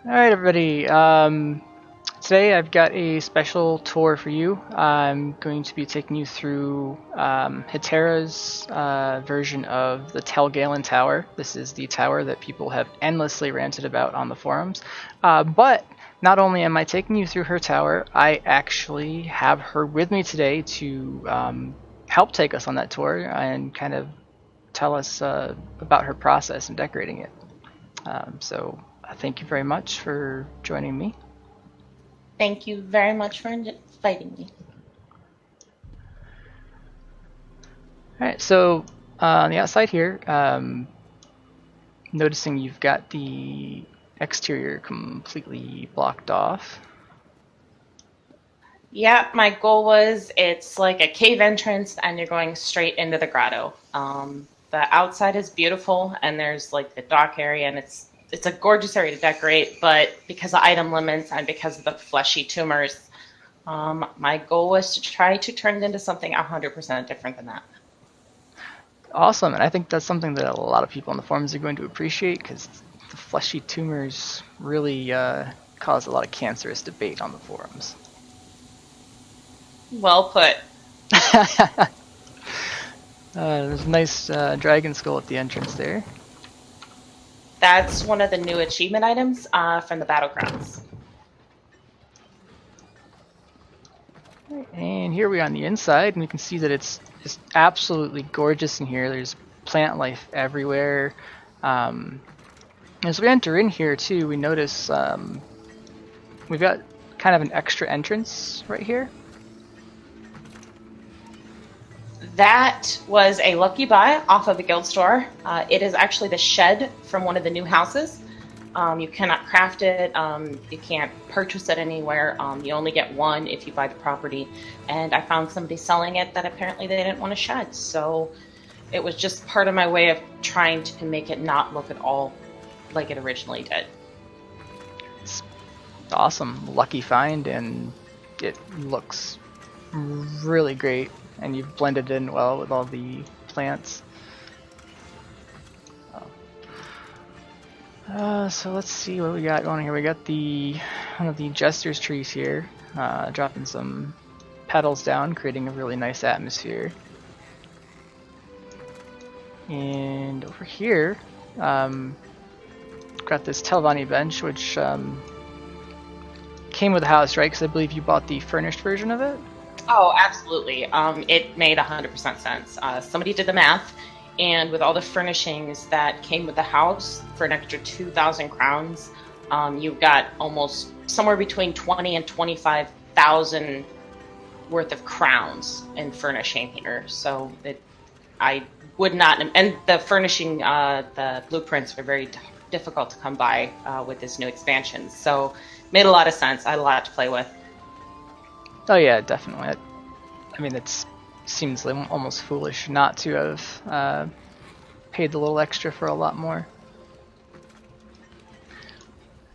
All right, everybody. Today I've got a special tour for you. I'm going to be taking you through Hetera's version of the Telgalen Tower. This is the tower that people have endlessly ranted about on the forums. But not only am I taking you through her tower, I actually have her with me today to help take us on that tour and kind of tell us about her process in decorating it. So thank you very much for joining me. Thank you very much for inviting me. All right, so on the outside here, noticing you've got the exterior completely blocked off. Yeah, my goal was it's like a cave entrance and you're going straight into the grotto. The outside is beautiful and there's like the dock area and it's a gorgeous area to decorate, but because of item limits and because of the fleshy tumors, my goal was to try to turn it into something 100% different than that. Awesome, and I think that's something that a lot of people on the forums are going to appreciate because the fleshy tumors really cause a lot of cancerous debate on the forums. Well put. There's a nice dragon skull at the entrance there. That's one of the new achievement items from the Battlegrounds. And here we are on the inside, and we can see that it's just absolutely gorgeous in here. There's plant life everywhere. As we enter in here too, we notice we've got kind of an extra entrance right here. That was a lucky buy off of a guild store. It is actually the shed from one of the new houses. You cannot craft it. You can't purchase it anywhere. You only get one if you buy the property. And I found somebody selling it that apparently they didn't want to shed. So it was just part of my way of trying to make it not look at all like it originally did. It's awesome, lucky find, and it looks really great. And you've blended in well with all the plants. So let's see what we got going here. We got one of the jester's trees here, dropping some petals down, creating a really nice atmosphere. And over here, got this Telvanni bench, which came with the house, right? Because I believe you bought the furnished version of it. Oh, absolutely. It made 100% sense. Somebody did the math, and with all the furnishings that came with the house for an extra 2,000 crowns, you've got almost somewhere between 20 and 25,000 worth of crowns in furnishing here. So I would not, and the furnishing, the blueprints were very difficult to come by with this new expansion. So made a lot of sense. I had a lot to play with. Oh yeah, definitely. I mean, it seems like almost foolish not to have paid the little extra for a lot more.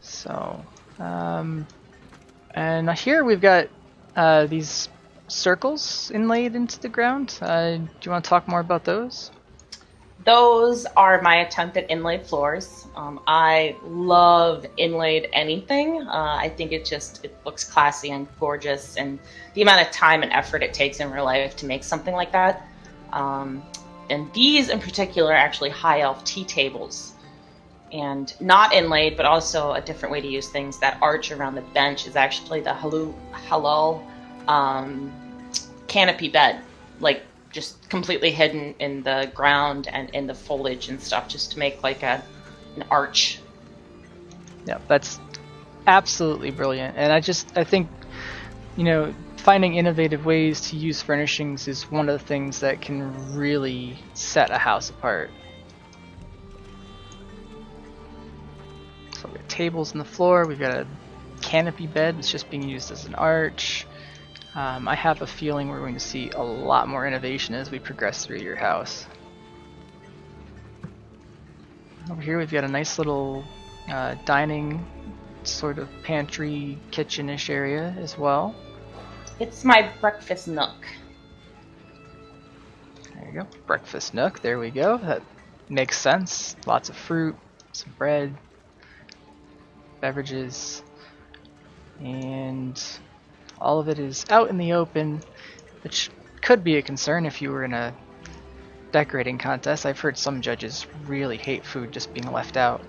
So, and here we've got these circles inlaid into the ground. Do you want to talk more about those? Those are my attempt at inlaid floors. I love inlaid anything. I think it looks classy and gorgeous, and the amount of time and effort it takes in real life to make something like that. And these in particular are actually high elf tea tables, and not inlaid, but also a different way to use things. That arch around the bench is actually the halal canopy bed, like just completely hidden in the ground and in the foliage and stuff, just to make like an arch. Yeah, that's absolutely brilliant. And I think, finding innovative ways to use furnishings is one of the things that can really set a house apart. So we got tables on the floor, we've got a canopy bed that's just being used as an arch. I have a feeling we're going to see a lot more innovation as we progress through your house. Over here we've got a nice little dining sort of pantry kitchen-ish area as well. It's my breakfast nook. There you go, breakfast nook, there we go. That makes sense. Lots of fruit, some bread. beverages, and all of it is out in the open, which could be a concern if you were in a decorating contest. I've heard some judges really hate food just being left out.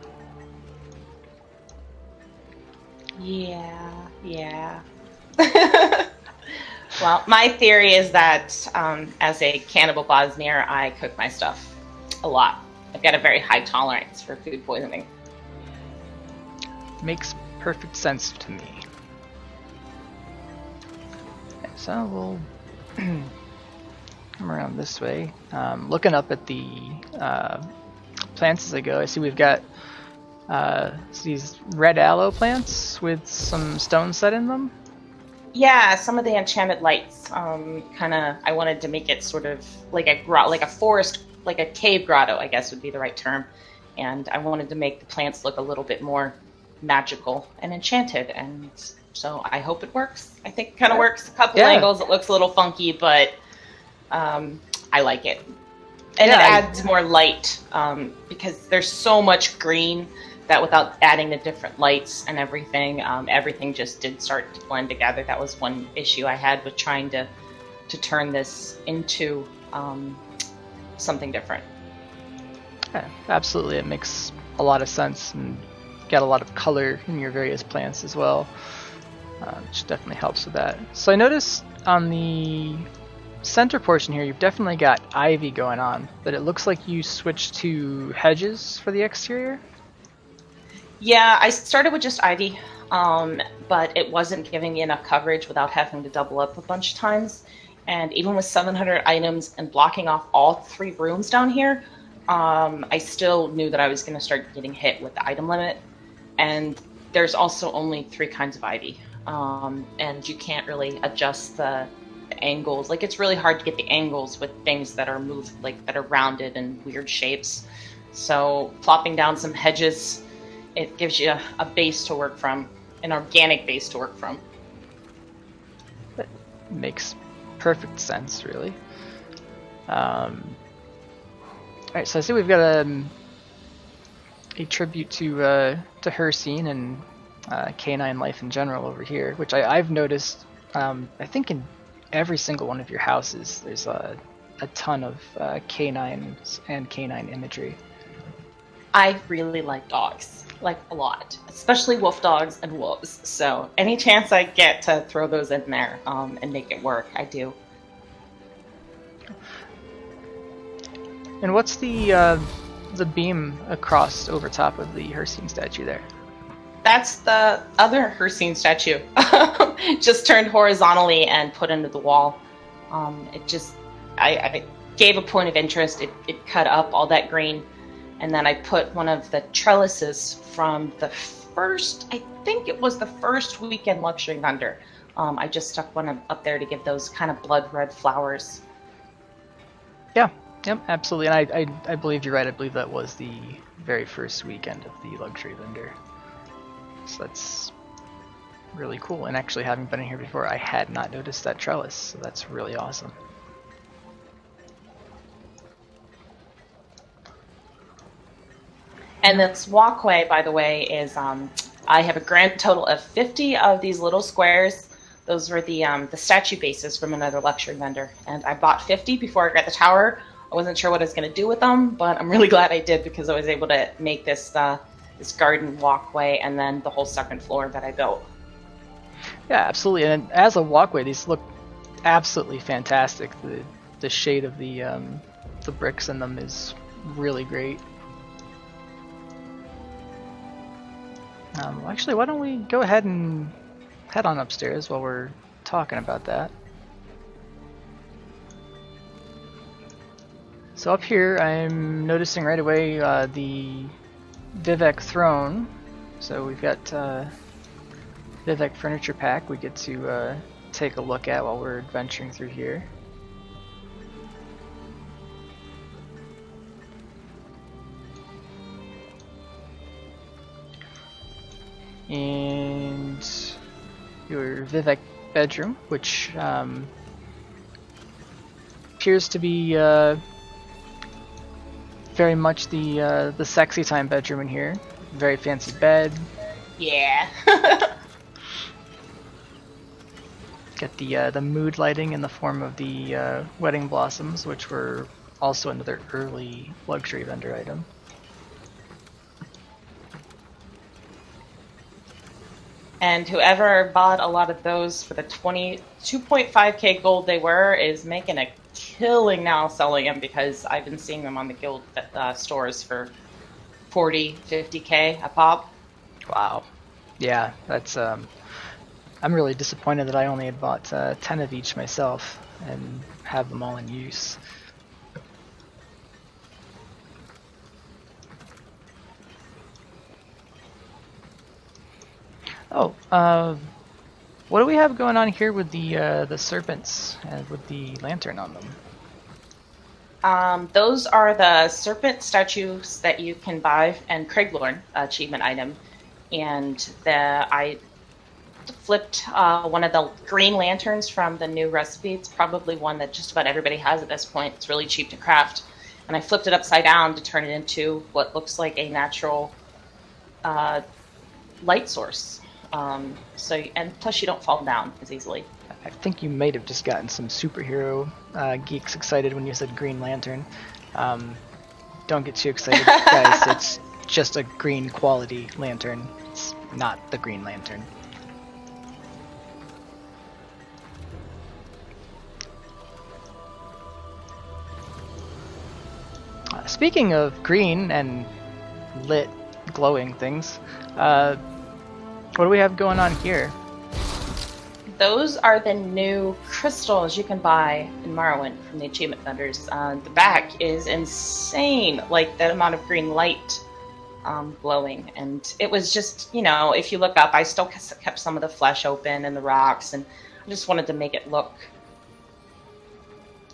Yeah. Well, my theory is that as a cannibal Bosnier, I cook my stuff a lot. I've got a very high tolerance for food poisoning. Makes perfect sense to me. Okay, so we'll come around this way. Looking up at the plants as I go, I see we've got these red aloe plants with some stones set in them. Yeah, some of the enchanted lights. I wanted to make it sort of like a forest, like a cave grotto, I guess would be the right term. And I wanted to make the plants look a little bit more magical and enchanted. And so I hope it works. I think it kind of works. A couple angles, it looks a little funky, but I like it. And it adds more light because there's so much green that without adding the different lights and everything, everything just did start to blend together. That was one issue I had with trying to turn this into something different. Yeah, absolutely, it makes a lot of sense, and got a lot of color in your various plants as well, which definitely helps with that. So I noticed on the center portion here, you've definitely got ivy going on, but it looks like you switched to hedges for the exterior. Yeah, I started with just ivy, but it wasn't giving me enough coverage without having to double up a bunch of times. And even with 700 items and blocking off all 3 rooms down here, I still knew that I was going to start getting hit with the item limit. And there's also only 3 kinds of ivy, and you can't really adjust the angles. Like, it's really hard to get the angles with things that are moved, like that are rounded and weird shapes. So plopping down some hedges, it gives you a base to work from, an organic base to work from. That makes perfect sense, really. Alright, so I see we've got a tribute to Hircine and canine life in general over here, which I've noticed, I think in every single one of your houses there's a ton of canines and canine imagery. I really like dogs, like a lot, especially wolf dogs and wolves. So any chance I get to throw those in there and make it work, I do. And what's the beam across over top of the Hircine statue there? That's the other Hircine statue, just turned horizontally and put into the wall. I gave a point of interest. It cut up all that green. And then I put one of the trellises from the first, I think it was the first weekend luxury vendor. I just stuck one up there to give those kind of blood red flowers. Yeah, yep, absolutely. And I believe you're right. I believe that was the very first weekend of the luxury vendor. So that's really cool. And actually, having been in here before, I had not noticed that trellis. So that's really awesome. And this walkway, by the way, is I have a grand total of 50 of these little squares. Those were the statue bases from another luxury vendor, and I bought 50 before I got the tower. I wasn't sure what I was going to do with them, but I'm really glad I did because I was able to make this this garden walkway and then the whole second floor that I built. Yeah, absolutely. And as a walkway, these look absolutely fantastic. The shade of the bricks in them is really great. Actually, why don't we go ahead and head on upstairs while we're talking about that. So up here, I'm noticing right away the Vivek throne. So we've got Vivek furniture pack we get to take a look at while we're adventuring through here. And your Vivek bedroom, which appears to be very much the sexy time bedroom in here. Very fancy bed, Yeah. Get the mood lighting in the form of the wedding blossoms, which were also another early luxury vendor item. And whoever bought a lot of those for the 2.5k gold they were is making a killing now selling them, because I've been seeing them on the guild stores for 40, 50k a pop. Wow. Yeah, that's I'm really disappointed that I only had bought 10 of each myself and have them all in use. Oh, what do we have going on here with the serpents and with the lantern on them? Those are the serpent statues that you can buy, and Craiglorn achievement item. And I flipped one of the green lanterns from the new recipe. It's probably one that just about everybody has at this point. It's really cheap to craft. And I flipped it upside down to turn it into what looks like a natural light source. And plus you don't fall down as easily. I think you might have just gotten some superhero geeks excited when you said Green Lantern. Don't get too excited, guys. It's just a green quality lantern. It's not the Green Lantern. Speaking of green and lit, glowing things, what do we have going on here? Those are the new crystals you can buy in Morrowind from the achievement vendors. The back is insane, like the amount of green light glowing. And it was just, if you look up, I still kept some of the flesh open and the rocks, and I just wanted to make it look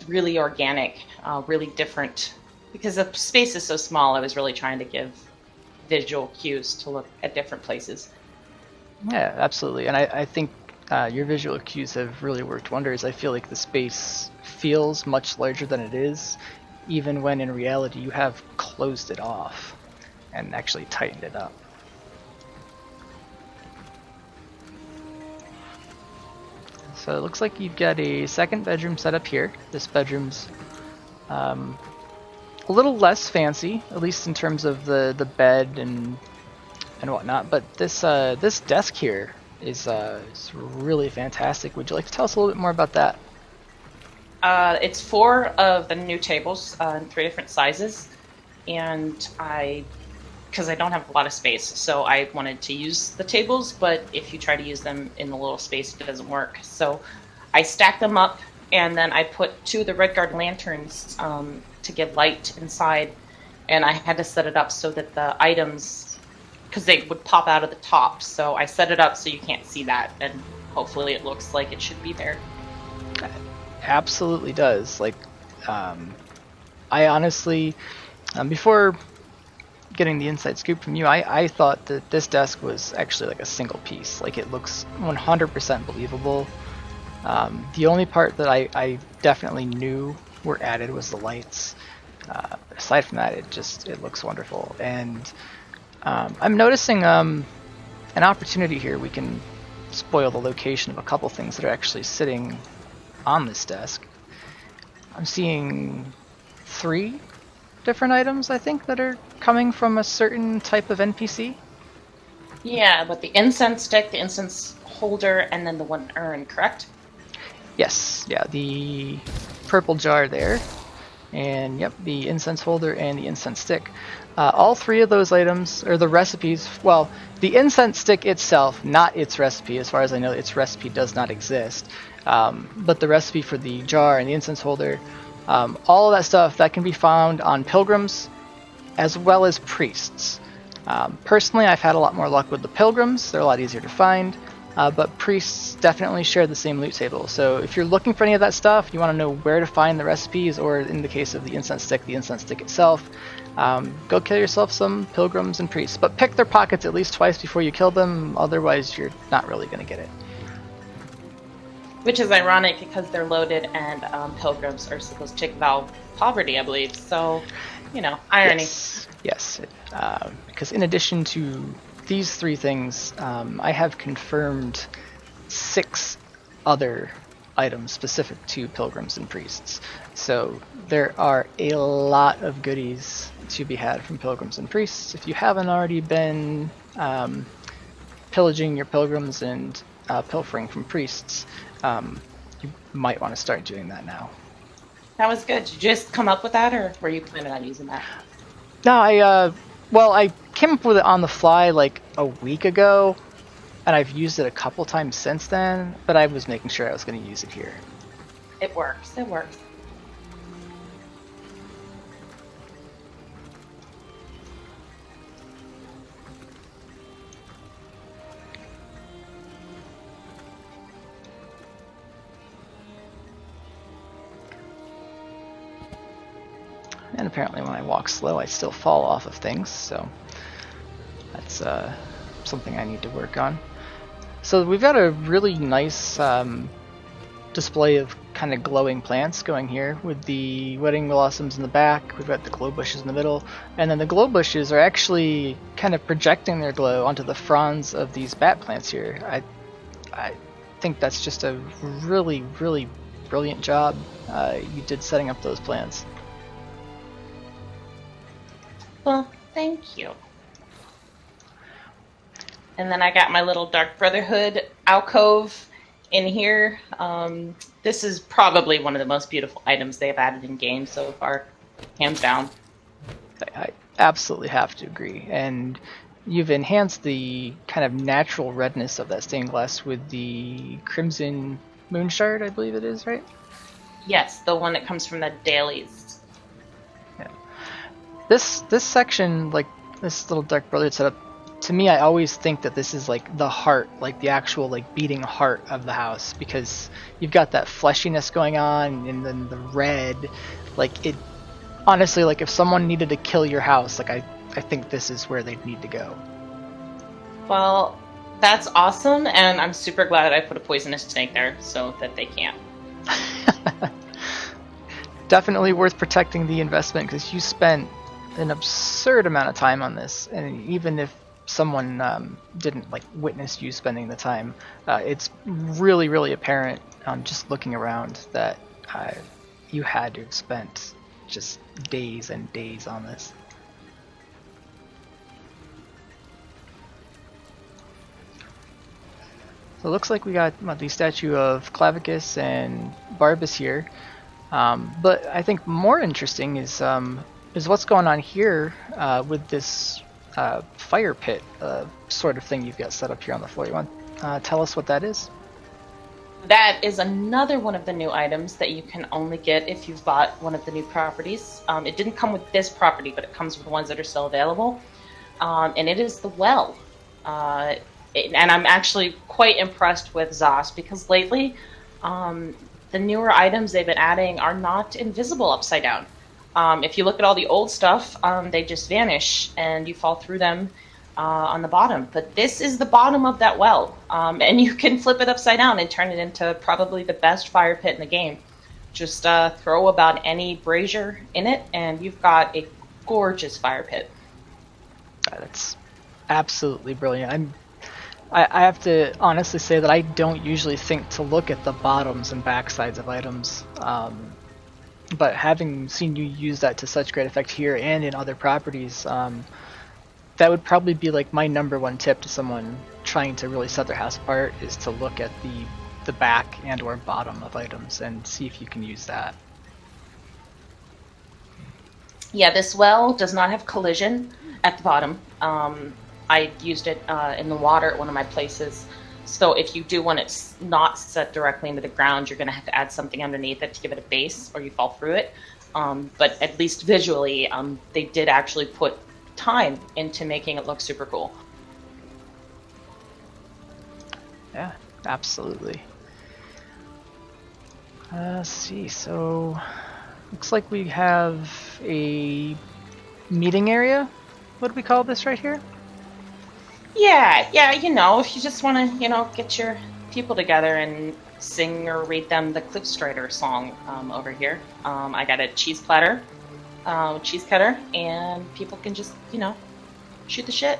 really organic, really different. Because the space is so small, I was really trying to give visual cues to look at different places. Yeah, absolutely. And I think your visual cues have really worked wonders. I feel like the space feels much larger than it is, even when in reality you have closed it off and actually tightened it up. So it looks like you've got a second bedroom set up here. This bedroom's a little less fancy, at least in terms of the bed and whatnot. But this this desk here is really fantastic. Would you like to tell us a little bit more about that? It's 4 of the new tables in 3 different sizes, and because I don't have a lot of space, so I wanted to use the tables, but if you try to use them in the little space, it doesn't work. So I stacked them up, and then I put 2 of the Redguard lanterns to give light inside, and I had to set it up so that the items, because they would pop out of the top, so I set it up so you can't see that, and hopefully it looks like it should be there. It absolutely does. Like, I honestly, before getting the inside scoop from you, I thought that this desk was actually like a single piece. Like, it looks 100% believable. The only part that I definitely knew were added was the lights. Aside from that, it looks wonderful. And I'm noticing an opportunity here. We can spoil the location of a couple things that are actually sitting on this desk. I'm seeing 3 different items, I think, that are coming from a certain type of NPC. Yeah, but the incense stick, the incense holder, and then the one urn, correct? Yes, yeah, the purple jar there, and yep, the incense holder and the incense stick. All 3 of those items, or the recipes, well, the incense stick itself, not its recipe, as far as I know, its recipe does not exist, but the recipe for the jar and the incense holder, all of that stuff, that can be found on pilgrims as well as priests. Personally, I've had a lot more luck with the pilgrims. They're a lot easier to find. But priests definitely share the same loot table. So if you're looking for any of that stuff, you want to know where to find the recipes, or in the case of the incense stick itself, go kill yourself some pilgrims and priests. But pick their pockets at least twice before you kill them, otherwise you're not really going to get it. Which is ironic because they're loaded, and pilgrims are supposed to vow poverty, I believe. So, irony. Yes. Because in addition to these three things, I have confirmed 6 other items specific to pilgrims and priests. So there are a lot of goodies to be had from pilgrims and priests. If you haven't already been pillaging your pilgrims and pilfering from priests, you might want to start doing that now. That was good. Did you just come up with that, or were you planning on using that? No, I came up with it on the fly like a week ago, and I've used it a couple times since then, but I was making sure I was going to use it here. It works. It works. And apparently when I walk slow, I still fall off of things, so that's something I need to work on. So we've got a really nice display of kind of glowing plants going here with the wedding blossoms in the back. We've got the glow bushes in the middle, and then the glow bushes are actually kind of projecting their glow onto the fronds of these bat plants here. I think that's just a really, really brilliant job you did setting up those plants. Well, thank you. And then I got my little Dark Brotherhood alcove in here. This is probably one of the most beautiful items they've added in game so far, hands down. I absolutely have to agree. And you've enhanced the kind of natural redness of that stained glass with the Crimson Moonshard, I believe it is, right? Yes, the one that comes from the dailies. Yeah. This section, like this little Dark Brotherhood setup, to me, I always think that this is like the heart, like the actual like beating heart of the house, because you've got that fleshiness going on, and then the red, like it. Honestly, like if someone needed to kill your house, like I think this is where they'd need to go. Well, that's awesome, and I'm super glad I put a poisonous snake there so that they can't. Definitely worth protecting the investment, because you spent an absurd amount of time on this, and even if someone didn't like witness you spending the time, it's really, really apparent just looking around that you had to have spent just days and days on this. So it looks like we got the statue of Clavicus and Barbas here, but I think more interesting is what's going on here with this fire pit sort of thing you've got set up here on the floor. You want to tell us what that is? That is another one of the new items that you can only get if you've bought one of the new properties. It didn't come with this property, but it comes with the ones that are still available. And it is the well. And I'm actually quite impressed with ZOS, because lately the newer items they've been adding are not invisible upside down. If you look at all the old stuff, they just vanish and you fall through them on the bottom. But this is the bottom of that well, and you can flip it upside down and turn it into probably the best fire pit in the game. Just throw about any brazier in it and you've got a gorgeous fire pit. That's absolutely brilliant. I have to honestly say that I don't usually think to look at the bottoms and backsides of items, but having seen you use that to such great effect here and in other properties, that would probably be like my number one tip to someone trying to really set their house apart, is to look at the back and or bottom of items and see if you can use that. Yeah, this well does not have collision at the bottom. I used it in the water at one of my places. So if you do want it not set directly into the ground, you're going to have to add something underneath it to give it a base, or you fall through it. But at least visually, they did actually put time into making it look super cool. Yeah, absolutely. Let's see, so looks like we have a meeting area. What do we call this right here? Yeah, if you just want to, get your people together and sing or read them the Cliffstrider song over here. I got a cheese platter, cheese cutter, and people can just, shoot the shit.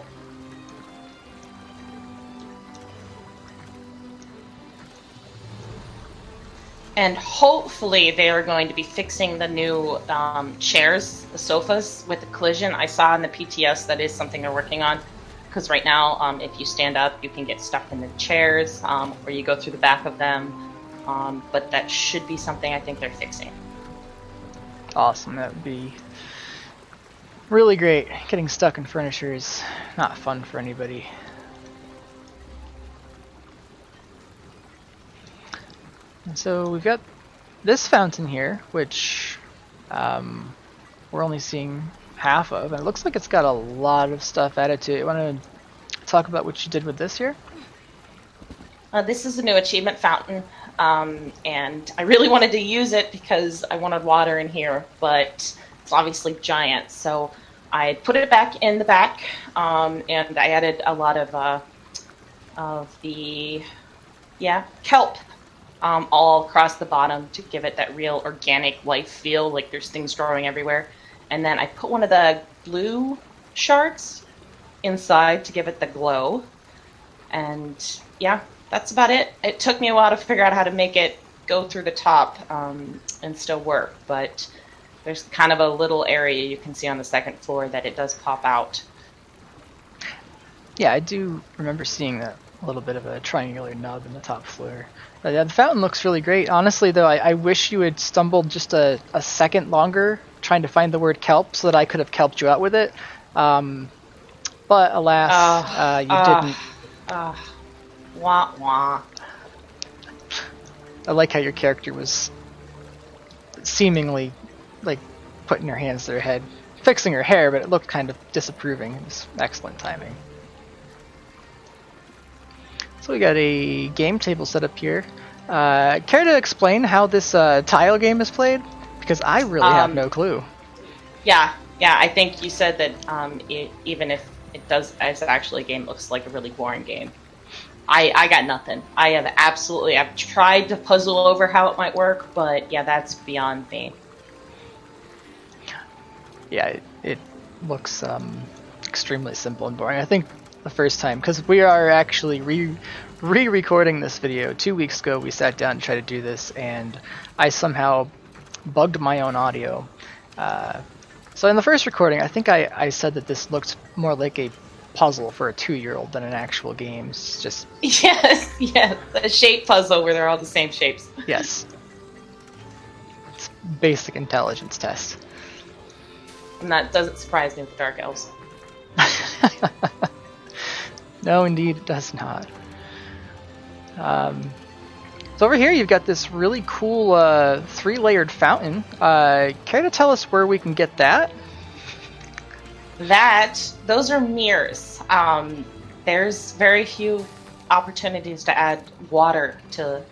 And hopefully they are going to be fixing the new chairs, the sofas with the collision. I saw in the PTS that is something they're working on. Because right now, if you stand up, you can get stuck in the chairs, or you go through the back of them. But that should be something I think they're fixing. Awesome, that would be really great. Getting stuck in furniture is not fun for anybody. And so we've got this fountain here, which we're only seeing half of, and it looks like it's got a lot of stuff added to it. You want to talk about what you did with this here? This is a new achievement fountain, and I really wanted to use it because I wanted water in here, but it's obviously giant, so I put it back in the back, and I added a lot of the kelp all across the bottom to give it that real organic life feel, like there's things growing everywhere. And then I put one of the glue shards inside to give it the glow. And yeah, that's about it. It took me a while to figure out how to make it go through the top and still work, but there's kind of a little area you can see on the second floor that it does pop out. Yeah, I do remember seeing that little bit of a triangular nub in the top floor. Yeah, the fountain looks really great. Honestly, though, I wish you had stumbled just a second longer trying to find the word kelp so that I could have kelped you out with it. But alas, you didn't. Wah wah. I like how your character was seemingly like putting her hands to her head, fixing her hair, but it looked kind of disapproving. It was excellent timing. So we got a game table set up here. Care to explain how this tile game is played? Because I really have no clue. Yeah, I think you said that even if it does as actually a game, it looks like a really boring game. I got nothing. I've tried to puzzle over how it might work, but yeah, that's beyond me. Yeah, it looks extremely simple and boring. I think the first time, because we are actually re-recording this video. 2 weeks ago we sat down to try to do this, and I somehow bugged my own audio. So in the first recording, I think I said that this looked more like a puzzle for a 2-year-old than an actual game. It's just... Yes, a shape puzzle where they're all the same shapes. Yes. It's basic intelligence test. And that doesn't surprise me with Dark Elves. No, indeed, it does not. So over here, you've got this really cool 3-layered fountain. Care to tell us where we can get that? Those are mirrors. There's very few opportunities to add water to...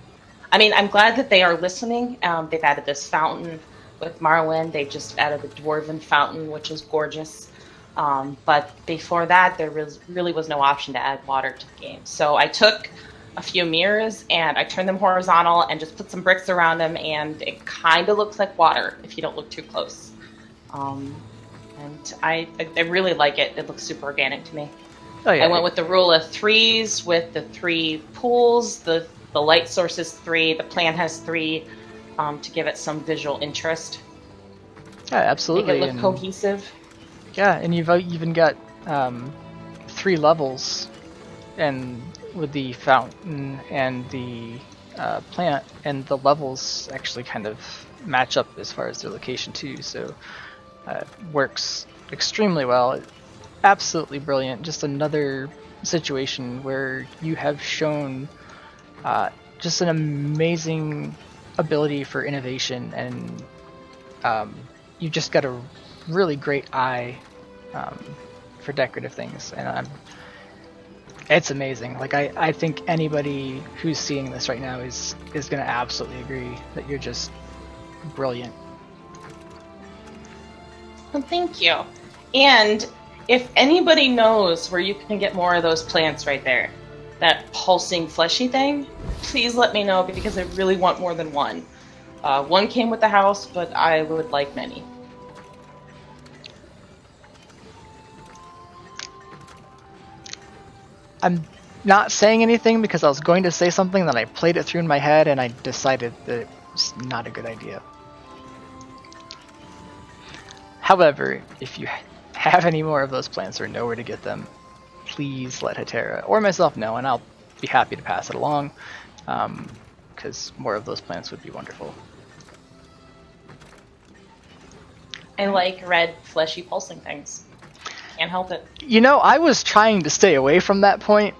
I mean, I'm glad that they are listening. They've added this fountain with Morrowind. They just added the Dwarven fountain, which is gorgeous. But before that, there really was no option to add water to the game. So I took a few mirrors and I turned them horizontal and just put some bricks around them, and it kind of looks like water if you don't look too close. And I really like it. It looks super organic to me. Oh, yeah. I went with the rule of threes with the 3 pools. The light source is 3. The plant has 3 to give it some visual interest. Yeah, absolutely. Make it look cohesive. Yeah, and you've even got 3 levels, and with the fountain and the plant, and the levels actually kind of match up as far as their location too, so it works extremely well. Absolutely brilliant. Just another situation where you have shown just an amazing ability for innovation, and you've just got a really great eye for decorative things, and it's amazing. Like I think anybody who's seeing this right now is going to absolutely agree that you're just brilliant. Well, thank you. And if anybody knows where you can get more of those plants right there, that pulsing fleshy thing, please let me know, because I really want more than one. One came with the house, but I would like many. I'm not saying anything because I was going to say something, then I played it through in my head and I decided that It's not a good idea. However, if you have any more of those plants or know where to get them, please let Hetera or myself know, and I'll be happy to pass it along, because more of those plants would be wonderful. I like red, fleshy, pulsing things. Can't help it. You know, I was trying to stay away from that point.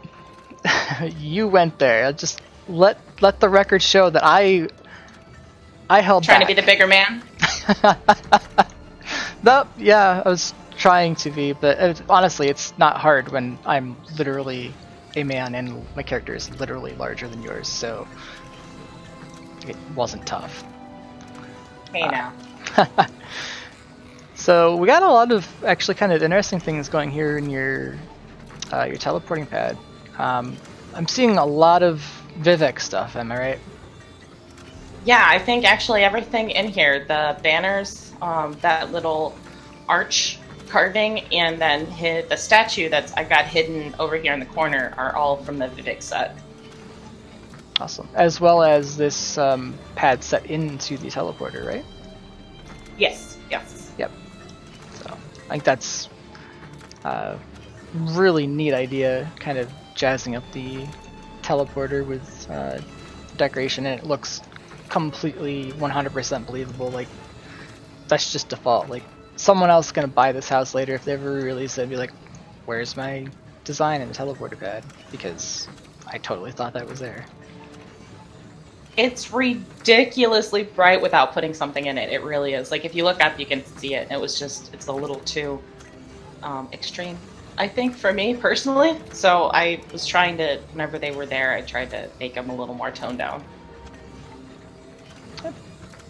You went there. Just let the record show that I held Trying back. to be the bigger man? Nope, yeah, I was trying to be, but honestly, it's not hard when I'm literally a man and my character is literally larger than yours, so it wasn't tough. Hey now. So we got a lot of actually kind of interesting things going here in your teleporting pad. I'm seeing a lot of Vivek stuff, am I right? Yeah, I think actually everything in here, the banners, that little arch carving, and then the statue that's I got hidden over here in the corner are all from the Vivek set. Awesome. As well as this pad set into the teleporter, right? Yes. Yep. So I think that's a really neat idea, kind of jazzing up the teleporter with decoration, and it looks completely 100% believable. Like, that's just default. Like, someone else is gonna buy this house later if they ever release it, be like, where's my design in the teleporter pad? Because I totally thought that was there. It's ridiculously bright without putting something in it. It really is. Like, if you look up, you can see it. It's a little too extreme, I think, for me personally. So I was trying to, whenever they were there, I tried to make them a little more toned down.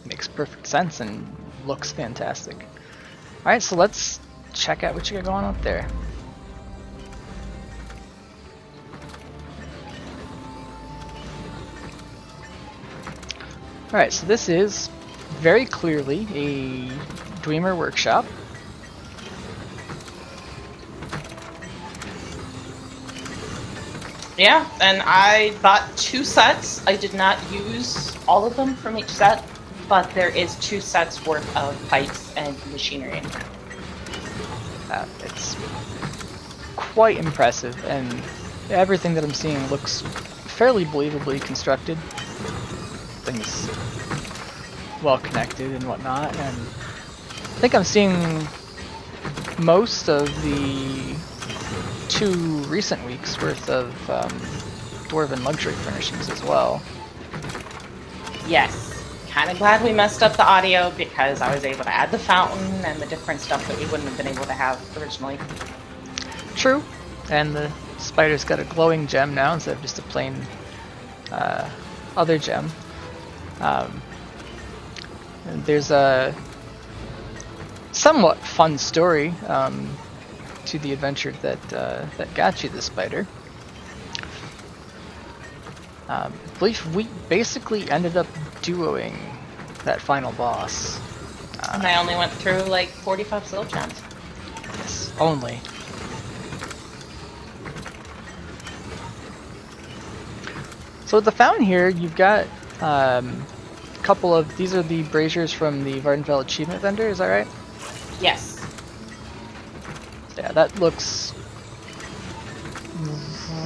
Makes perfect sense and looks fantastic. Alright, so let's check out what you got going up there. Alright, so this is very clearly a Dwemer workshop. Yeah, and I bought 2 sets. I did not use all of them from each set, but there is 2 sets worth of pipes and machinery in here. It's quite impressive, and everything that I'm seeing looks fairly believably constructed. Things well connected and whatnot, and I think I'm seeing most of the 2 recent weeks worth of Dwarven luxury furnishings as well. Yes. Kind of glad we messed up the audio because I was able to add the fountain and the different stuff that we wouldn't have been able to have originally. True, and the spider's got a glowing gem now instead of just a plain other gem. And there's a somewhat fun story to the adventure that got you the spider. I believe we basically ended up duoing that final boss. And I only went through like 45 soul gems. Yes, only. So with the fountain here, you've got a couple of, these are the braziers from the Vardenfell achievement vendor, is that right? Yes. Yeah, that looks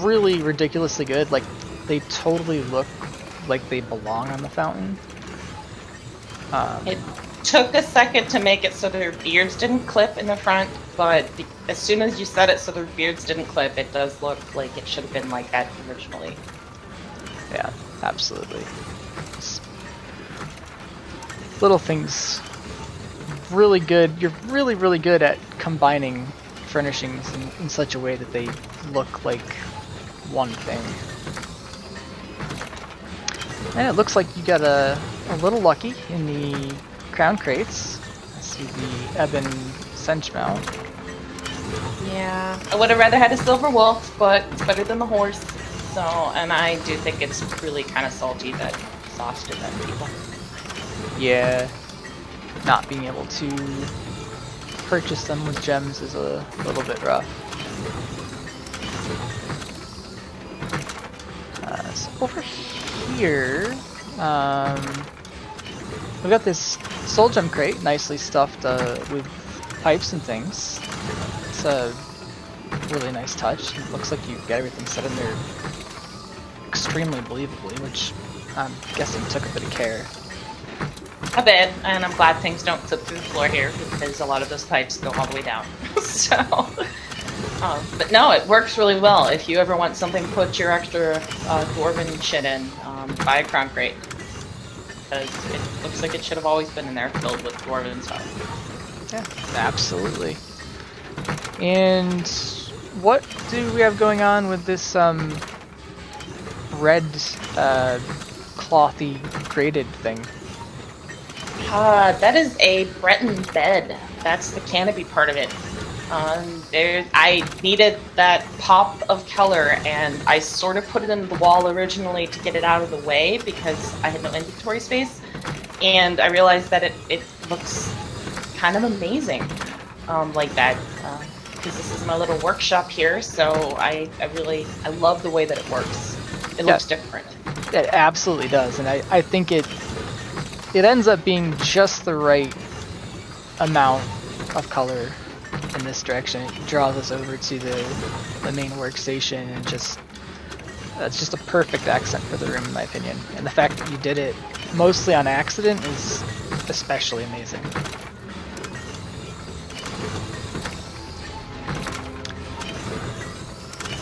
really ridiculously good. Like, they totally look like they belong on the fountain. It took a second to make it so their beards didn't clip in the front, but as soon as you set it so their beards didn't clip, it does look like it should have been like that originally. Yeah, absolutely. Just little things, really good. You're really, really good at combining furnishings in such a way that they look like one thing. And it looks like you got a little lucky in the crown crates. I see the Ebon Sench mount. Yeah, I would have rather had a silver wolf, but it's better than the horse. So, and I do think it's really kind of salty that Sauce did that to people. Yeah, not being able to purchase them with gems is a little bit rough. So over here, we've got this soul gem crate, nicely stuffed with pipes and things. It's a really nice touch. It looks like you've got everything set in there extremely believably, which I'm guessing took a bit of care. A bit, and I'm glad things don't slip through the floor here because a lot of those pipes go all the way down. So, but no, it works really well. If you ever want something to put your extra dwarven shit in, buy a crown crate. Because it looks like it should have always been in there filled with dwarven stuff. Yeah, absolutely. And what do we have going on with this red clothy grated thing? That is a Breton bed. That's the canopy part of it. I needed that pop of color, and I sort of put it in the wall originally to get it out of the way because I had no inventory space, and I realized that it looks kind of amazing like that, because this is my little workshop here, so I love the way that it works. It looks different. It absolutely does, and I think it ends up being just the right amount of color in this direction. It draws us over to the main workstation, and that's just a perfect accent for the room in my opinion. And the fact that you did it mostly on accident is especially amazing.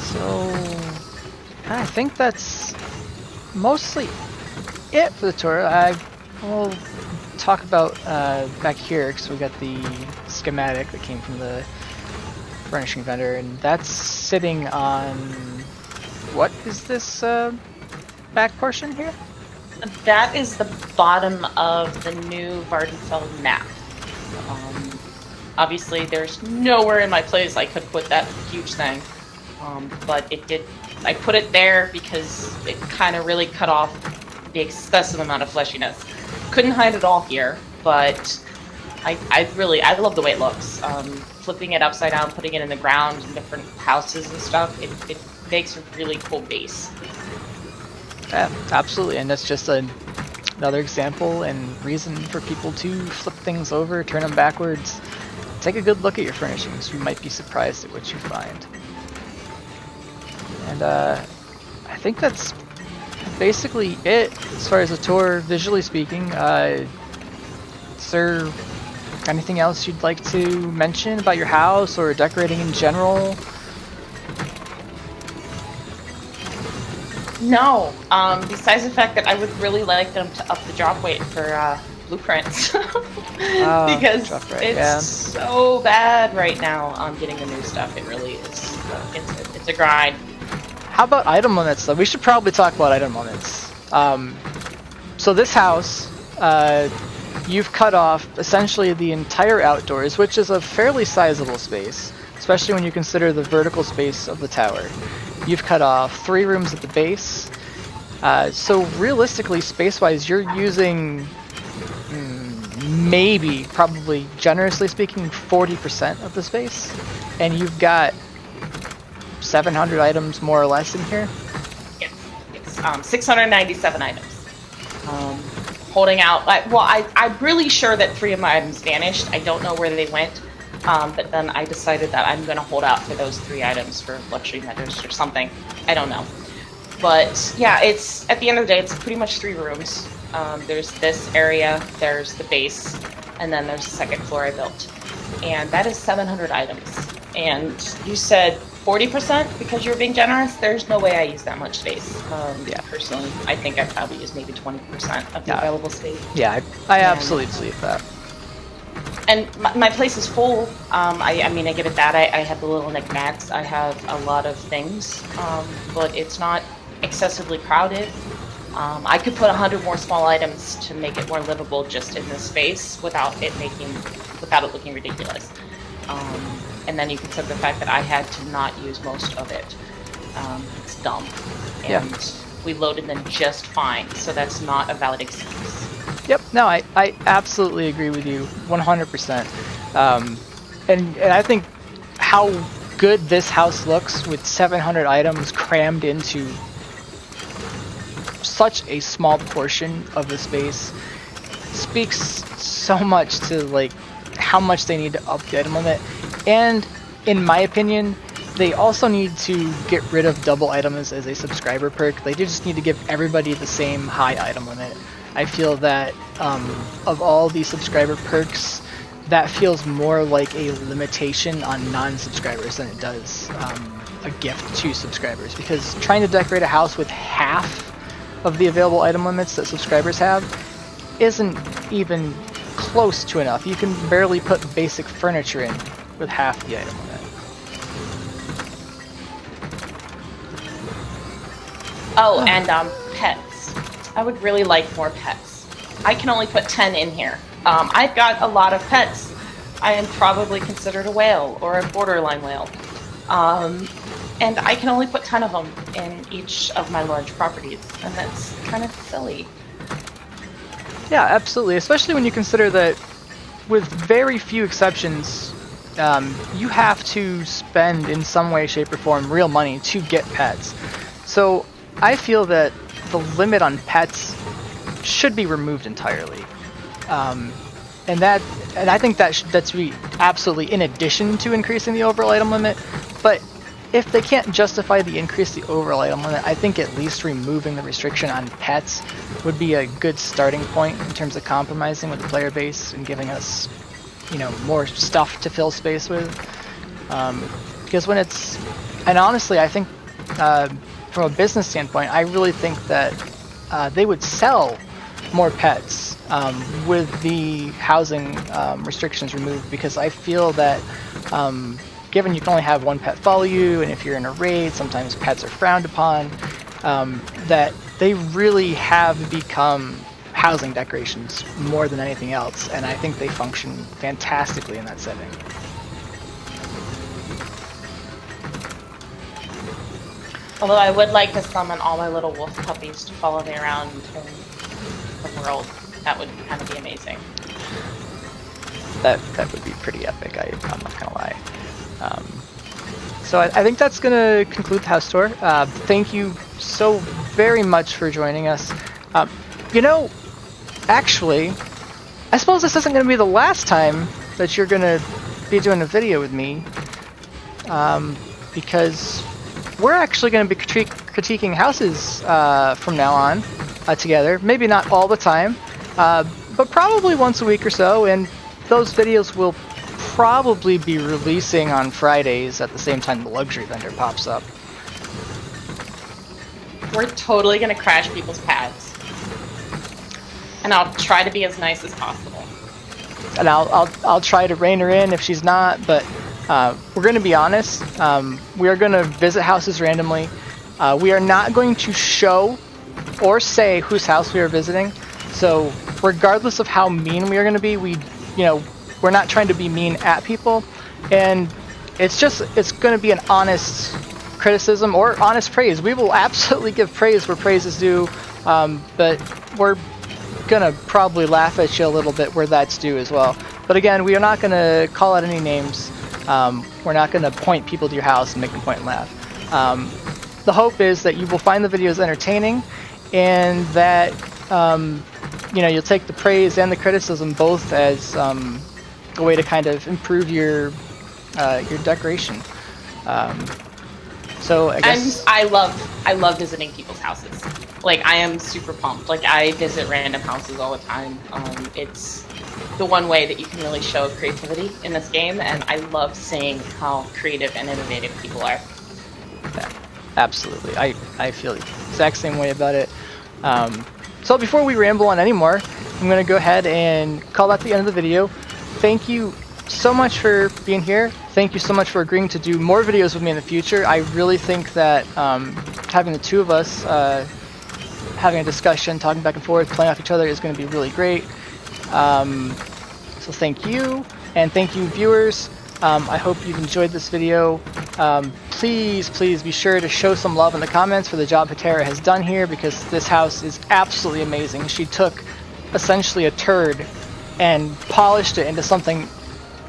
So I think that's mostly it for the tour. We'll talk about back here because we got the schematic that came from the furnishing vendor, and that's sitting on what is this back portion here? That is the bottom of the new Vardenfeld map. Obviously, there's nowhere in my place I could put that huge thing, but it did. I put it there because it kind of really cut off the excessive amount of fleshiness. Couldn't hide it all here, but I love the way it looks. Flipping it upside down, putting it in the ground in different houses and stuff, it makes a really cool base. Yeah, absolutely, and that's just another example and reason for people to flip things over, turn them backwards. Take a good look at your furnishings. You might be surprised at what you find. And I think that's basically it as far as the tour, visually speaking. Is there anything else you'd like to mention about your house or decorating in general? No. Besides the fact that I would really like them to up the drop weight for blueprints because it's so bad right now on getting the new stuff. It really is. It's a grind. How about item limits though? We should probably talk about item limits. So this house, you've cut off essentially the entire outdoors, which is a fairly sizable space, especially when you consider the vertical space of the tower. You've cut off 3 rooms at the base. So realistically, space-wise, you're using maybe, probably, generously speaking, 40% of the space. And you've got 700 items more or less in here? Yes. 697 items. Holding out. I'm really sure that 3 of my items vanished. I don't know where they went. But then I decided that I'm going to hold out for those 3 items for luxury vendors or something. I don't know. But yeah, it's at the end of the day, it's pretty much 3 rooms. There's this area, there's the base, and then there's the second floor I built. And that is 700 items. And you said 40% because you're being generous. There's no way I use that much space. Personally, I think I probably use maybe 20% of the available space. Yeah, I absolutely believe that. And my place is full. I mean, I give it that. I have the little knickknacks. I have a lot of things, but it's not excessively crowded. I could put 100 more small items to make it more livable just in this space without it looking ridiculous. And then you consider the fact that I had to not use most of it. It's dumb. And we loaded them just fine, so that's not a valid excuse. Yep, no, I absolutely agree with you 100%. And I think how good this house looks with 700 items crammed into such a small portion of the space speaks so much to like how much they need to up the item limit, and in my opinion, they also need to get rid of double items as a subscriber perk. They just need to give everybody the same high item limit. I feel that of all the subscriber perks, that feels more like a limitation on non-subscribers than it does a gift to subscribers, because trying to decorate a house with half of the available item limits that subscribers have isn't even close to enough. You can barely put basic furniture in with half the item limit. Oh, and pets. I would really like more pets. I can only put 10 in here. I've got a lot of pets. I am probably considered a whale or a borderline whale. And I can only put 10 of them in each of my large properties, and that's kind of silly. Yeah, absolutely. Especially when you consider that, with very few exceptions, you have to spend in some way, shape, or form real money to get pets. So I feel that the limit on pets should be removed entirely. And I think that's absolutely in addition to increasing the overall item limit. But if they can't justify the increase the overall item limit, I think at least removing the restriction on pets would be a good starting point in terms of compromising with the player base and giving us, more stuff to fill space with. Because when it's, and honestly, I think from a business standpoint, I really think that they would sell more pets with the housing restrictions removed, because I feel that given you can only have one pet follow you, and if you're in a raid, sometimes pets are frowned upon, that they really have become housing decorations more than anything else, and I think they function fantastically in that setting. Although I would like to summon all my little wolf puppies to follow me around in the world. That would kind of be amazing. That would be pretty epic, I'm not gonna lie. So I think that's gonna conclude the house tour. Thank you so very much for joining us. Actually, I suppose this isn't gonna be the last time that you're gonna be doing a video with me, because we're actually going to be critiquing houses from now on together. Maybe not all the time, but probably once a week or so, and those videos will probably be releasing on Fridays at the same time the luxury vendor pops up. We're totally going to crash people's pads. And I'll try to be as nice as possible. And I'll try to rein her in if she's not, but we're going to be honest. We are going to visit houses randomly. We are not going to show or say whose house we are visiting. So regardless of how mean we are going to be, we're not trying to be mean at people. And it's going to be an honest criticism or honest praise. We will absolutely give praise where praise is due, but we're going to probably laugh at you a little bit where that's due as well. But again, we are not going to call out any names. We're not going to point people to your house and make them point and laugh. The hope is that you will find the videos entertaining, and that you'll take the praise and the criticism both as a way to kind of improve your decoration. So I guess, and I love visiting people's houses. Like, I am super pumped. Like, I visit random houses all the time. It's the one way that you can really show creativity in this game, and I love seeing how creative and innovative people are. Yeah, absolutely. I feel the exact same way about it. So before we ramble on anymore, I'm going to go ahead and call that the end of the video. Thank you so much for being here. Thank you so much for agreeing to do more videos with me in the future. I really think that having the two of us having a discussion, talking back and forth, playing off each other is going to be really great. So thank you, and thank you viewers. I hope you've enjoyed this video. Please be sure to show some love in the comments for the job Hetera has done here, because this house is absolutely amazing. She took essentially a turd and polished it into something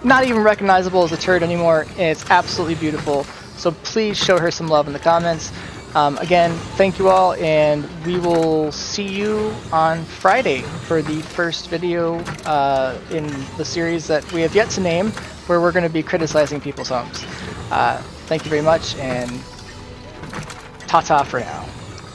not even recognizable as a turd anymore, and it's absolutely beautiful. So please show her some love in the comments. Again, thank you all, and we will see you on Friday for the first video in the series that we have yet to name, where we're going to be criticizing people's homes. Thank you very much, and ta-ta for now.